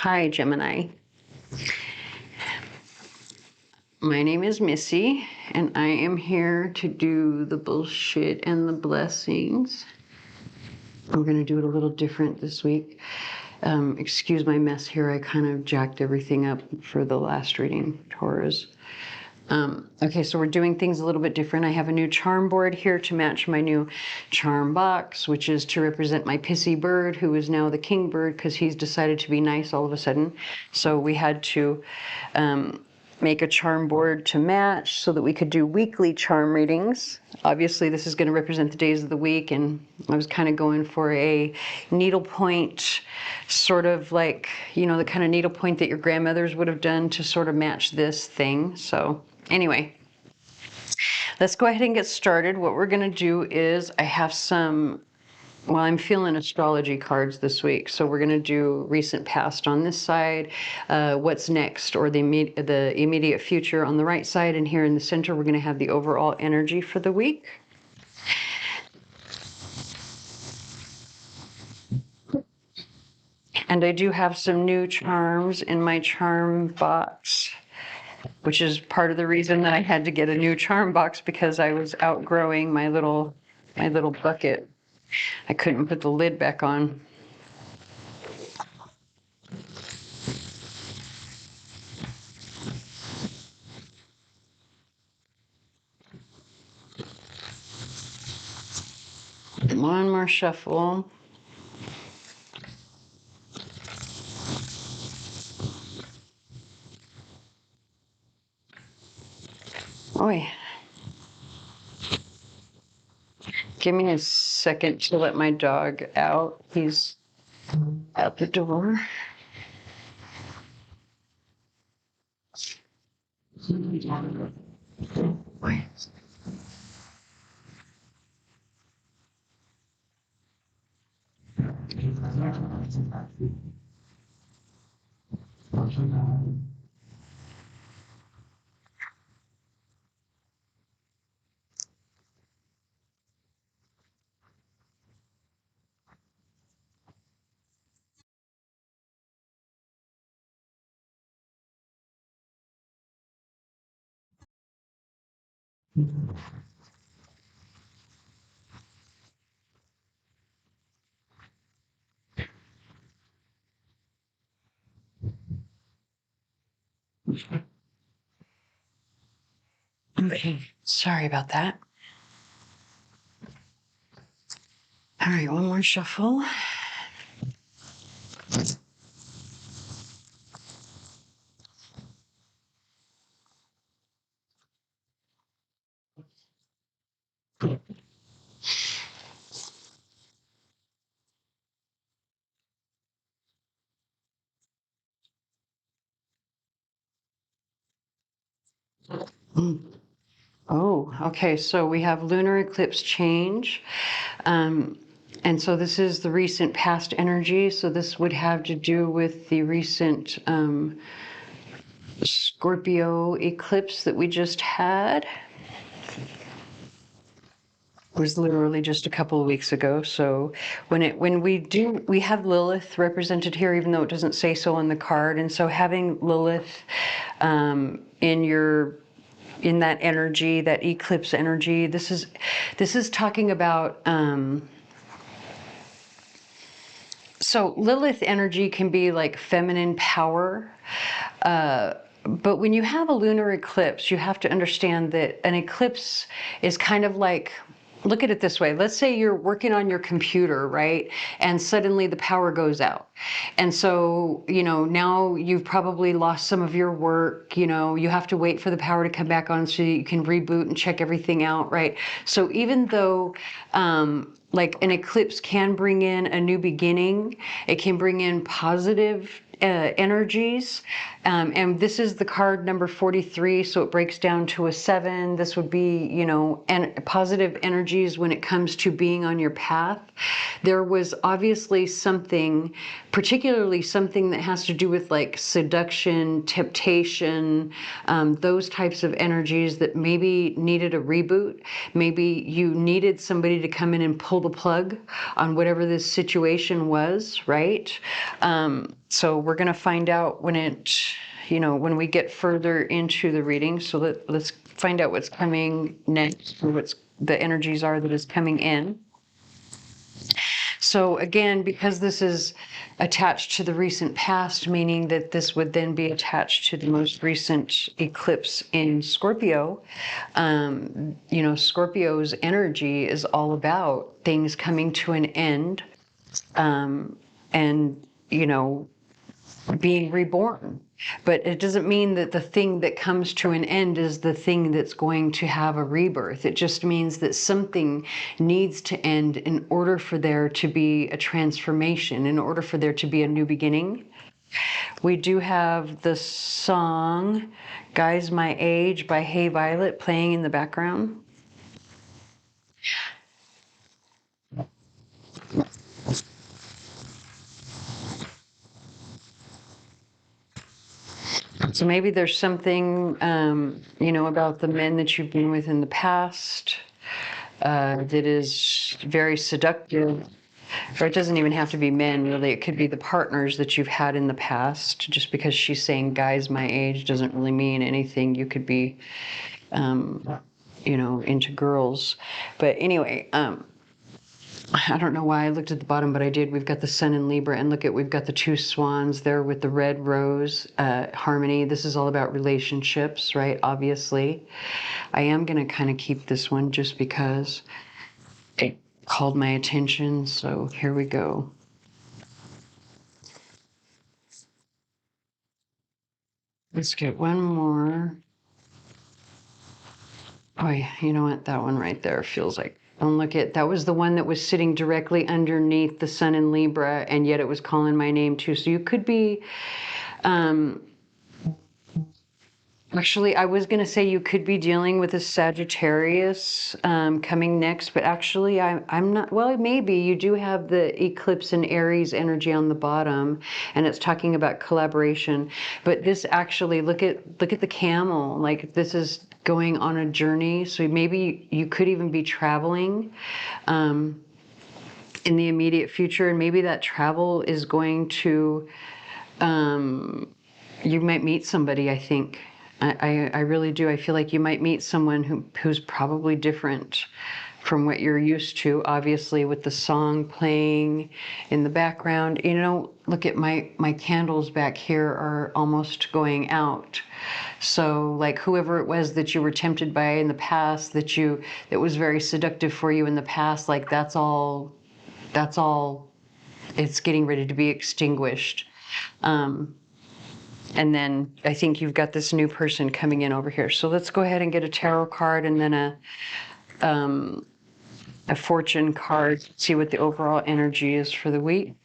Hi, Gemini. My name is Missy, and I am here to do the bullshit and the blessings. I'm going to do it a little different this week. Excuse my mess here. I kind of jacked everything up for the last reading, Taurus. Okay, so we're doing things a little bit different. I have a new charm board here to match my new charm box, which is to represent my pissy bird, who is now the king bird because he's decided to be nice all of a sudden. So we had to make a charm board to match so that we could do weekly charm readings. Obviously, this is going to represent the days of the week, and I was kind of going for a needlepoint, sort of like, you know, the kind of needlepoint that your grandmothers would have done to sort of match this thing. So anyway, let's go ahead and get started. What we're going to do is I have some, well, I'm feeling astrology cards this week. So we're going to do recent past on this side, what's next, or the immediate future on the right side. And here in the center, we're going to have the overall energy for the week. And I do have some new charms in my charm box, which is part of the reason that I had to get a new charm box, because I was outgrowing my little bucket. I couldn't put the lid back on. One more shuffle. Oi. Give me a second to let my dog out. He's out the door. Okay, sorry about that. All right, one more shuffle. Oh, okay, so we have lunar eclipse change. And so this is the recent past energy. So this would have to do with the recent Scorpio eclipse that we just had. It was literally just a couple of weeks ago. So when we have Lilith represented here, even though it doesn't say so on the card. And so having Lilith in that energy, that eclipse energy, this is talking about. So Lilith energy can be like feminine power. But when you have a lunar eclipse, you have to understand that an eclipse is kind of like, look at it this way. Let's say you're working on your computer, right? And suddenly the power goes out. And so, you know, now you've probably lost some of your work, you know, you have to wait for the power to come back on so you can reboot and check everything out, right? So even though, like an eclipse can bring in a new beginning, it can bring in positive energies, and this is the card number 43, so it breaks down to a 7. This would be, you know, and positive energies when it comes to being on your path. There was obviously something, particularly something that has to do with like seduction, temptation, those types of energies that maybe needed a reboot. Maybe you needed somebody to come in and pull the plug on whatever this situation was, right? So we're going to find out when when we get further into the reading. So let's find out what's coming next, or what's the energies are that is coming in. So again, because this is attached to the recent past, meaning that this would then be attached to the most recent eclipse in Scorpio, Scorpio's energy is all about things coming to an end, and, being reborn. But it doesn't mean that the thing that comes to an end is the thing that's going to have a rebirth. It just means that something needs to end in order for there to be a transformation, in order for there to be a new beginning. We do have the song Guys My Age by Hey Violet playing in the background. So maybe there's something, about the men that you've been with in the past that is very seductive. Or it doesn't even have to be men, really. It could be the partners that you've had in the past. Just because she's saying guys my age doesn't really mean anything. You could be, into girls. But anyway, I don't know why I looked at the bottom, but I did. We've got the sun in Libra, and we've got the two swans there with the red rose, harmony. This is all about relationships, right? Obviously. I am going to kind of keep this one just because it called my attention. So here we go. Let's get one more. Oh, yeah, you know what? That one right there feels like, don't look at, that was the one that was sitting directly underneath the sun in Libra, and yet it was calling my name too. So you could be, actually, I was going to say you could be dealing with a Sagittarius coming next, but actually I'm not, well, maybe you do have the eclipse in Aries energy on the bottom, and it's talking about collaboration. But this actually, look at the camel, like this is going on a journey. So maybe you could even be traveling in the immediate future, and maybe that travel is going to, you might meet somebody, I think. I really do. I feel like you might meet someone who's probably different from what you're used to, obviously, with the song playing in the background. Look at my candles back here are almost going out. So like whoever it was that you were tempted by in the past, that was very seductive for you in the past, like that's all, it's getting ready to be extinguished. And then I think you've got this new person coming in over here. So let's go ahead and get a tarot card and then a fortune card, see what the overall energy is for the week.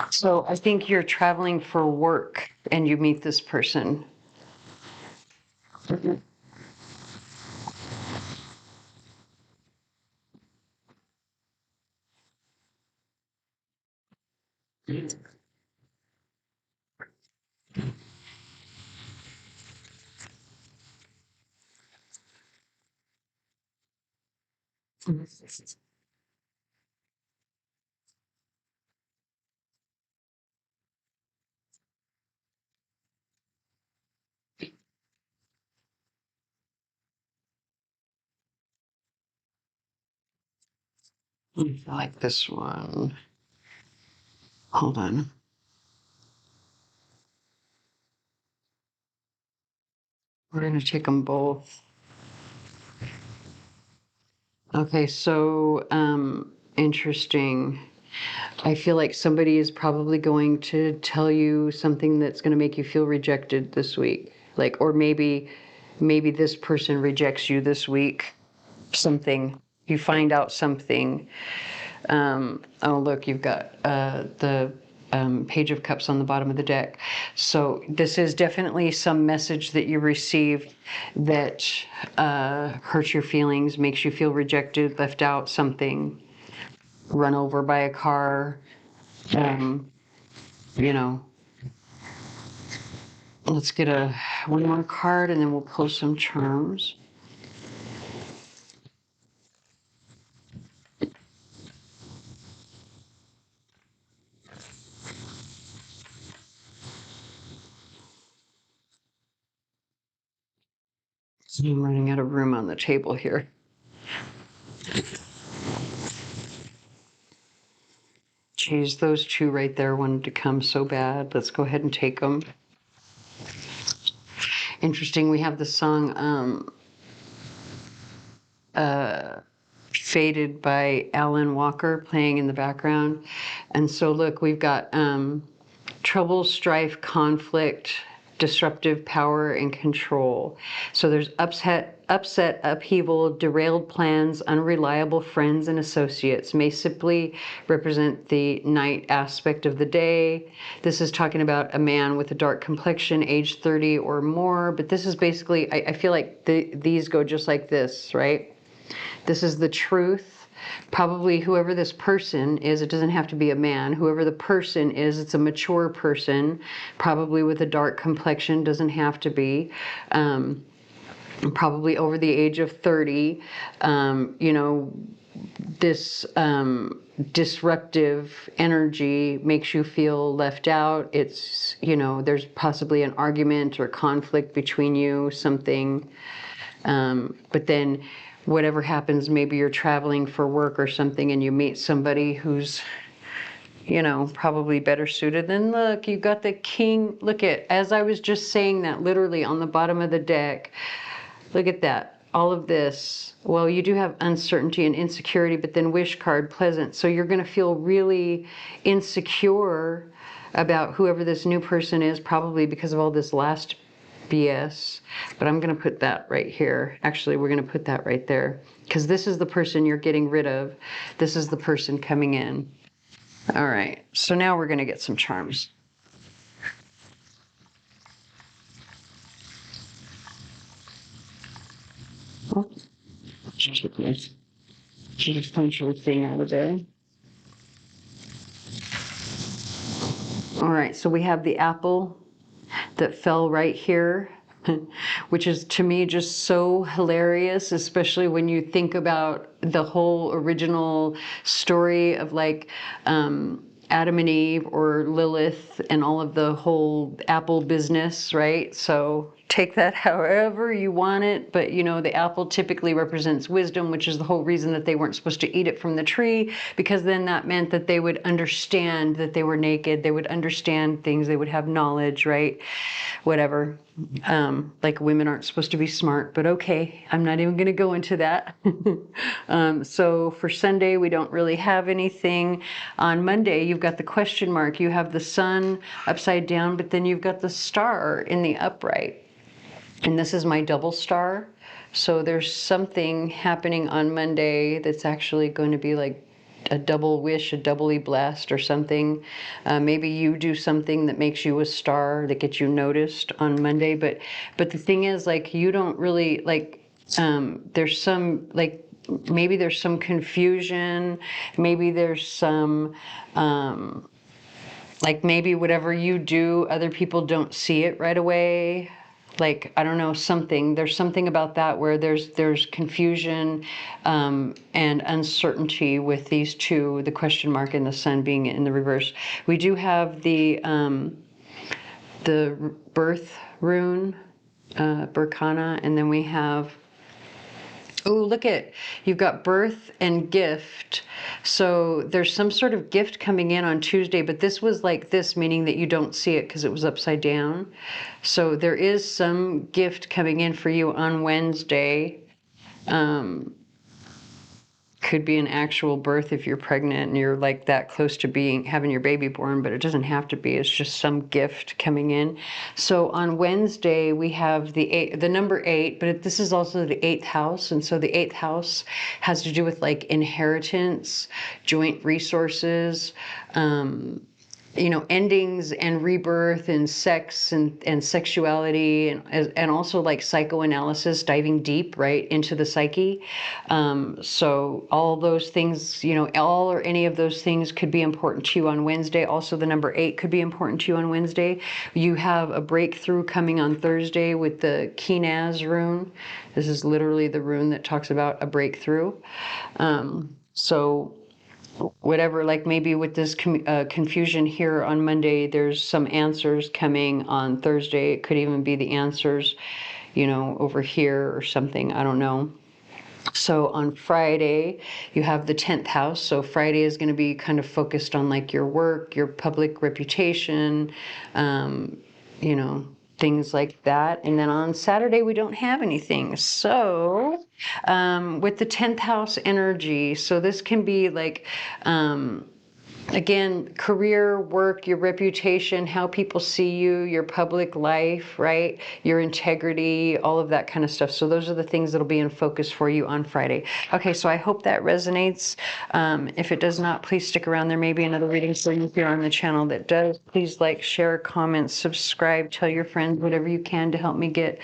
So I think you're traveling for work and you meet this person. I like this one. Hold on. We're going to take them both. Okay, so interesting. I feel like somebody is probably going to tell you something that's going to make you feel rejected this week. Like, or maybe this person rejects you this week. Something. You find out something. Oh, look, you've got the Page of Cups on the bottom of the deck. So this is definitely some message that you received that hurts your feelings, makes you feel rejected, left out, something, run over by a car, you know. Let's get one more card and then we'll pull some charms. I'm running out of room on the table here. Geez, those two right there wanted to come so bad. Let's go ahead and take them. Interesting, we have the song Faded by Alan Walker playing in the background. And so look, we've got trouble, strife, conflict, disruptive power, and control. So there's upset, upheaval, derailed plans, unreliable friends and associates may simply represent the night aspect of the day. This is talking about a man with a dark complexion, age 30 or more. But this is basically, I feel like these go just like this, right? This is the truth. Probably whoever this person is, it doesn't have to be a man. Whoever the person is, it's a mature person, probably with a dark complexion, doesn't have to be. Probably over the age of 30. You know, this disruptive energy makes you feel left out. It's, you know, there's possibly an argument or conflict between you, something. But then whatever happens, maybe you're traveling for work or something and you meet somebody who's, you know, probably better suited. Then look, you got the king. Look at, as I was just saying that, literally on the bottom of the deck, look at that. All of this. Well, you do have uncertainty and insecurity, but then wish card, pleasant. So you're going to feel really insecure about whoever this new person is, probably because of all this last BS. But I'm going to put that right here. Actually, we're going to put that right there, because this is the person you're getting rid of. This is the person coming in. All right. So now we're going to get some charms. Oh, just punch your thing out of there. All right. So we have the apple that fell right here, which is to me just so hilarious, especially when you think about the whole original story of like Adam and Eve or Lilith and all of the whole apple business, right? So take that however you want it, but you know, the apple typically represents wisdom, which is the whole reason that they weren't supposed to eat it from the tree, because then that meant that they would understand that they were naked, they would understand things, they would have knowledge, right? Whatever. Like women aren't supposed to be smart, but okay, I'm not even going to go into that. So for Sunday, we don't really have anything. On Monday, you've got the question mark, you have the sun upside down, but then you've got the star in the upright. And this is my double star. So there's something happening on Monday that's actually going to be like a double wish, a doubly blessed or something. Maybe you do something that makes you a star, that gets you noticed on Monday. But the thing is, like, you don't really, like, there's some, like, maybe there's some confusion. Maybe there's some, like, maybe whatever you do, other people don't see it right away. Like, I don't know, something, there's something about that where there's confusion and uncertainty with these two, the question mark and the sun being in the reverse. We do have the birth rune, Berkana, and then we have, oh, look at, you've got birth and gift. So there's some sort of gift coming in on Tuesday, but this was like this, meaning that you don't see it because it was upside down. So there is some gift coming in for you on Wednesday. Could be an actual birth if you're pregnant and you're like that close to having your baby born, but it doesn't have to be. It's just some gift coming in. So on Wednesday we have the number 8, but this is also the 8th house, and so the 8th house has to do with like inheritance, joint resources, endings and rebirth and sex and sexuality and also like psychoanalysis, diving deep right into the psyche. So all those things, all or any of those things could be important to you on Wednesday. Also, the number 8 could be important to you on Wednesday. You have a breakthrough coming on Thursday with the Kinaz rune. This is literally the rune that talks about a breakthrough. So whatever, like maybe with this confusion here on Monday, there's some answers coming on Thursday. It could even be the answers, over here or something. I don't know. So on Friday, you have the 10th house. So Friday is going to be kind of focused on like your work, your public reputation, you know, things like that. And then on Saturday, we don't have anything. So with the 10th house energy, so this can be like, again, career, work, your reputation, how people see you, your public life, right? Your integrity, all of that kind of stuff. So those are the things that'll be in focus for you on Friday. Okay, so I hope that resonates. If it does not, please stick around. There may be another reading for you here on the channel that does. Please like, share, comment, subscribe, tell your friends, whatever you can to help me get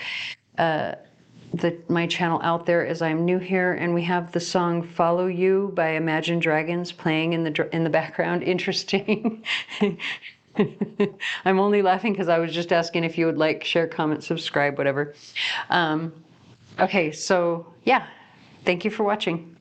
my channel out there, as I'm new here. And we have the song "Follow You" by Imagine Dragons playing in the background. Interesting. I'm only laughing because I was just asking if you would like, share, comment, subscribe, whatever. Okay, so yeah, thank you for watching.